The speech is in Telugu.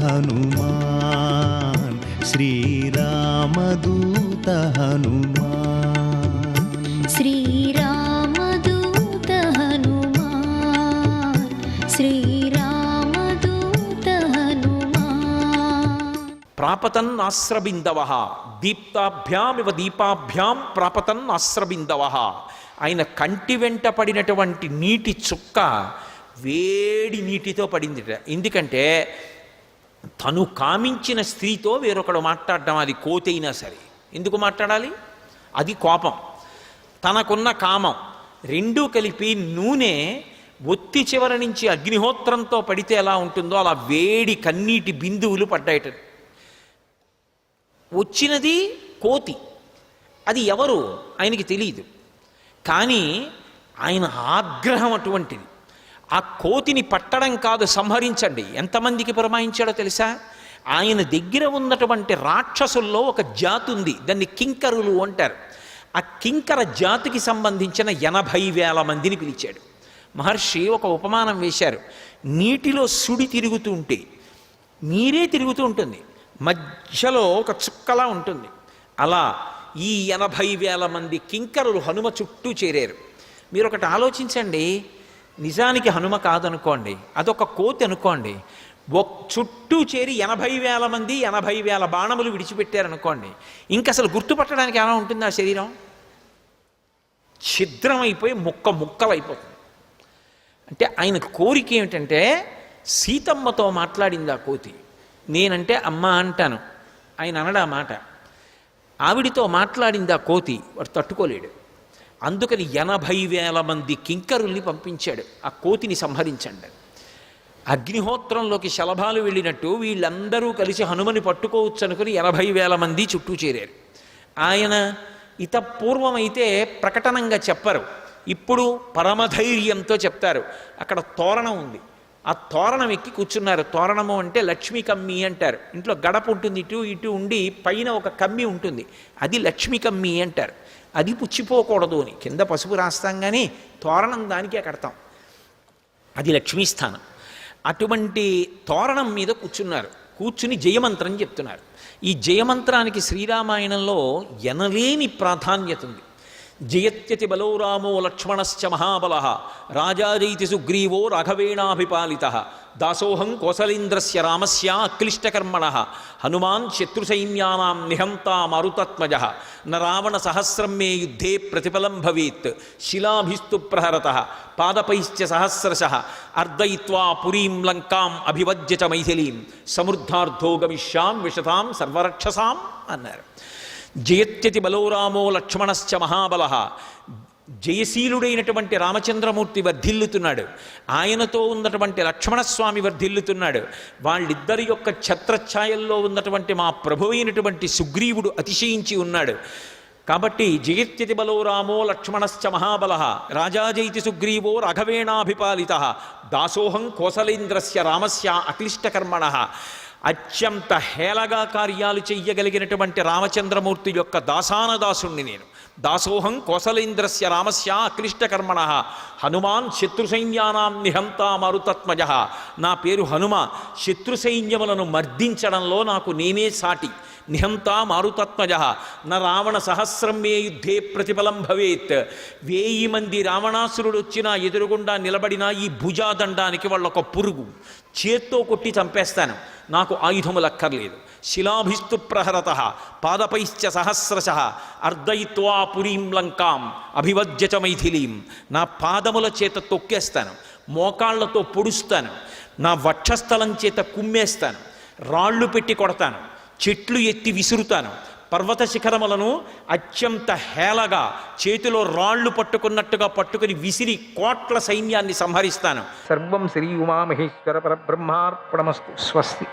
హనుమాన్ శ్రీరామదూత హనుమాన్ శ్రీరామదూత హనుమాన్ శ్రీరామదూత హనుమాన్. ప్రాపతన్నాశ్రబిందవ దీప్తాభ్యామివ దీపాభ్యాం ప్రాపతన్నాశ్రబిందవ. ఆయన కంటి వెంట పడినటువంటి నీటి చుక్క వేడి నీటితో పడిందిట. ఎందుకంటే తను కామించిన స్త్రీతో వేరొకడు మాట్లాడడం, అది కోతి అయినా సరే ఎందుకు మాట్లాడాలి? అది కోపం. తనకున్న కామం రెండూ కలిపి నూనె ఒత్తి చివరి నుంచి అగ్నిహోత్రంతో పడితే ఎలా ఉంటుందో అలా వేడి కన్నీటి బిందువులు పడ్డాయట. వచ్చినది కోతి, అది ఎవరు ఆయనకి తెలియదు. కానీ ఆయన ఆగ్రహం అటువంటిది. ఆ కోతిని పట్టడం కాదు, సంహరించండి. ఎంతమందికి పురమాయించాడో తెలుసా? ఆయన దగ్గర ఉన్నటువంటి రాక్షసుల్లో ఒక జాతి ఉంది, దాన్ని కింకరులు అంటారు. ఆ కింకర జాతికి సంబంధించిన 80,000 మందిని పిలిచాడు. మహర్షి ఒక ఉపమానం వేశారు. నీటిలో సుడి తిరుగుతూ ఉంటే నీరే తిరుగుతూ ఉంటుంది, మధ్యలో ఒక చుక్కలా ఉంటుంది. అలా ఈ 80,000 మంది కింకరులు హనుమ చుట్టూ చేరారు. మీరు ఒకటి ఆలోచించండి, నిజానికి హనుమ కాదనుకోండి, అదొక కోతి అనుకోండి, చుట్టూ చేరి 80,000 మంది 80,000 బాణములు విడిచిపెట్టారనుకోండి, ఇంక అసలు గుర్తుపట్టడానికి ఎలా ఉంటుంది? ఆ శరీరం ఛిద్రమైపోయి ముక్కలైపోతుంది. అంటే ఆయన కోరిక ఏమిటంటే, సీతమ్మతో మాట్లాడింది ఆ కోతి. నేనంటే అమ్మ అంటాను, ఆయన అనడా మాట. ఆవిడితో మాట్లాడింది ఆ కోతి, వాడు తట్టుకోలేడు. అందుకని 80,000 మంది కింకరుల్ని పంపించాడు ఆ కోతిని సంహరించండి. అగ్నిహోత్రంలోకి శలభాలు వెళ్ళినట్టు వీళ్ళందరూ కలిసి హనుమని పట్టుకోవచ్చు అనుకుని 80,000 మంది చుట్టూ చేరారు. ఆయన పూర్వమైతే ప్రకటనంగా చెప్పరు, ఇప్పుడు పరమధైర్యంతో చెప్తారు. అక్కడ తోరణం ఉంది, ఆ తోరణం ఎక్కి కూర్చున్నారు. తోరణము అంటే లక్ష్మీ కమ్మి అంటారు. ఇంట్లో గడప ఉంటుంది, ఇటు ఇటు ఉండి పైన ఒక కమ్మి ఉంటుంది, అది లక్ష్మీ కమ్మి అంటారు. అది పుచ్చిపోకూడదు అని కింద పసుపు రాస్తాం, కానీ తోరణం దానికే కడతాం, అది లక్ష్మీస్థానం. అటువంటి తోరణం మీద కూర్చున్నారు. కూర్చుని జయమంత్రం చెప్తున్నారు. ఈ జయమంత్రానికి శ్రీరామాయణంలో ఎనలేని ప్రాధాన్యత ఉంది. జయత్యతి బలో రామో లక్ష్మణశ్చ మహాబల రాజాజైతి సుగ్రీవో రాఘవేణాభిపాలిత దాసోహం కోసలేంద్రస్య రామస్య అక్లిష్టకర్మణ హనుమాన్ శత్రుసైన్యానాం నిహంతా మారుతత్మజ న రావణ సహస్రం మే యుద్ధే ప్రతిఫలం భవేత్ శిలాభిస్తు ప్రహరత పాదపైశ్చ సహస్రశః అర్దయిత్వా పురీం లంకాం అభివజ్య చ మైథిలీం సమృద్ధార్థో గమిష్యాం విశతాం సర్వరక్షసాం అన్నారు. జయత్యతి బలో రామో లక్ష్మణశ్చ మహాబల. జయశీలుడైనటువంటి రామచంద్రమూర్తి వర్ధిల్లుతున్నాడు, ఆయనతో ఉన్నటువంటి లక్ష్మణస్వామి వర్ధిల్లుతున్నాడు. వాళ్ళిద్దరి యొక్క ఛత్రఛాయల్లో ఉన్నటువంటి మా ప్రభువైనటువంటి సుగ్రీవుడు అతిశయించి ఉన్నాడు. కాబట్టి జయత్యతి బలో రామో లక్ష్మణశ్చ మహాబల రాజాజైతి సుగ్రీవో రాఘవేణాభిపాలిత దాసోహం కోసలేంద్రస్య రామస్య అక్లిష్టకర్మణ. అత్యంత హేళగా కార్యాలు చెయ్యగలిగినటువంటి రామచంద్రమూర్తి యొక్క దాసానదాసుణ్ణి నేను. దాసోహం కోసలేంద్రస్య రామస్య అక్లిష్టకర్మణ హనుమాన్ శత్రుసైన్యానాం నిహంతా మారుతత్మజ. నా పేరు హనుమ, శత్రుసైన్యములను మర్దించడంలో నాకు నేనే సాటి. నిహంతా మారుతత్మజ న రావణ సహస్రం మే యుద్ధే ప్రతిఫలం భవేత్. 1000 మంది రావణాసురుడు వచ్చినా ఎదురుగుండా నిలబడినా ఈ భుజాదండానికి వాళ్ళొక పురుగు, చేత్తో కొట్టి చంపేస్తాను, నాకు ఆయుధములు అక్కర్లేదు. శిలాభిస్తు ప్రహరత పాదపైశ్చ సహస్రశః అర్దయిత్వా పురీం లంకాం అభివజ్య చ మైథిలీం. నా పాదముల చేత తొక్కేస్తాను, మోకాళ్లతో పొడుస్తాను, నా వక్షస్థలం చేత కుమ్మేస్తాను, రాళ్ళు పెట్టి కొడతాను, చెట్లు ఎత్తి విసురుతాను, పర్వత శిఖరములను అత్యంత హేళగా చేతిలో రాళ్ళు పట్టుకున్నట్టుగా పట్టుకుని విసిరి కోట్ల సైన్యాన్ని సంహరిస్తాను. సర్వం శ్రీ ఉమామహేశ్వర పరబ్రహ్మార్పణమస్తు. స్వస్తి.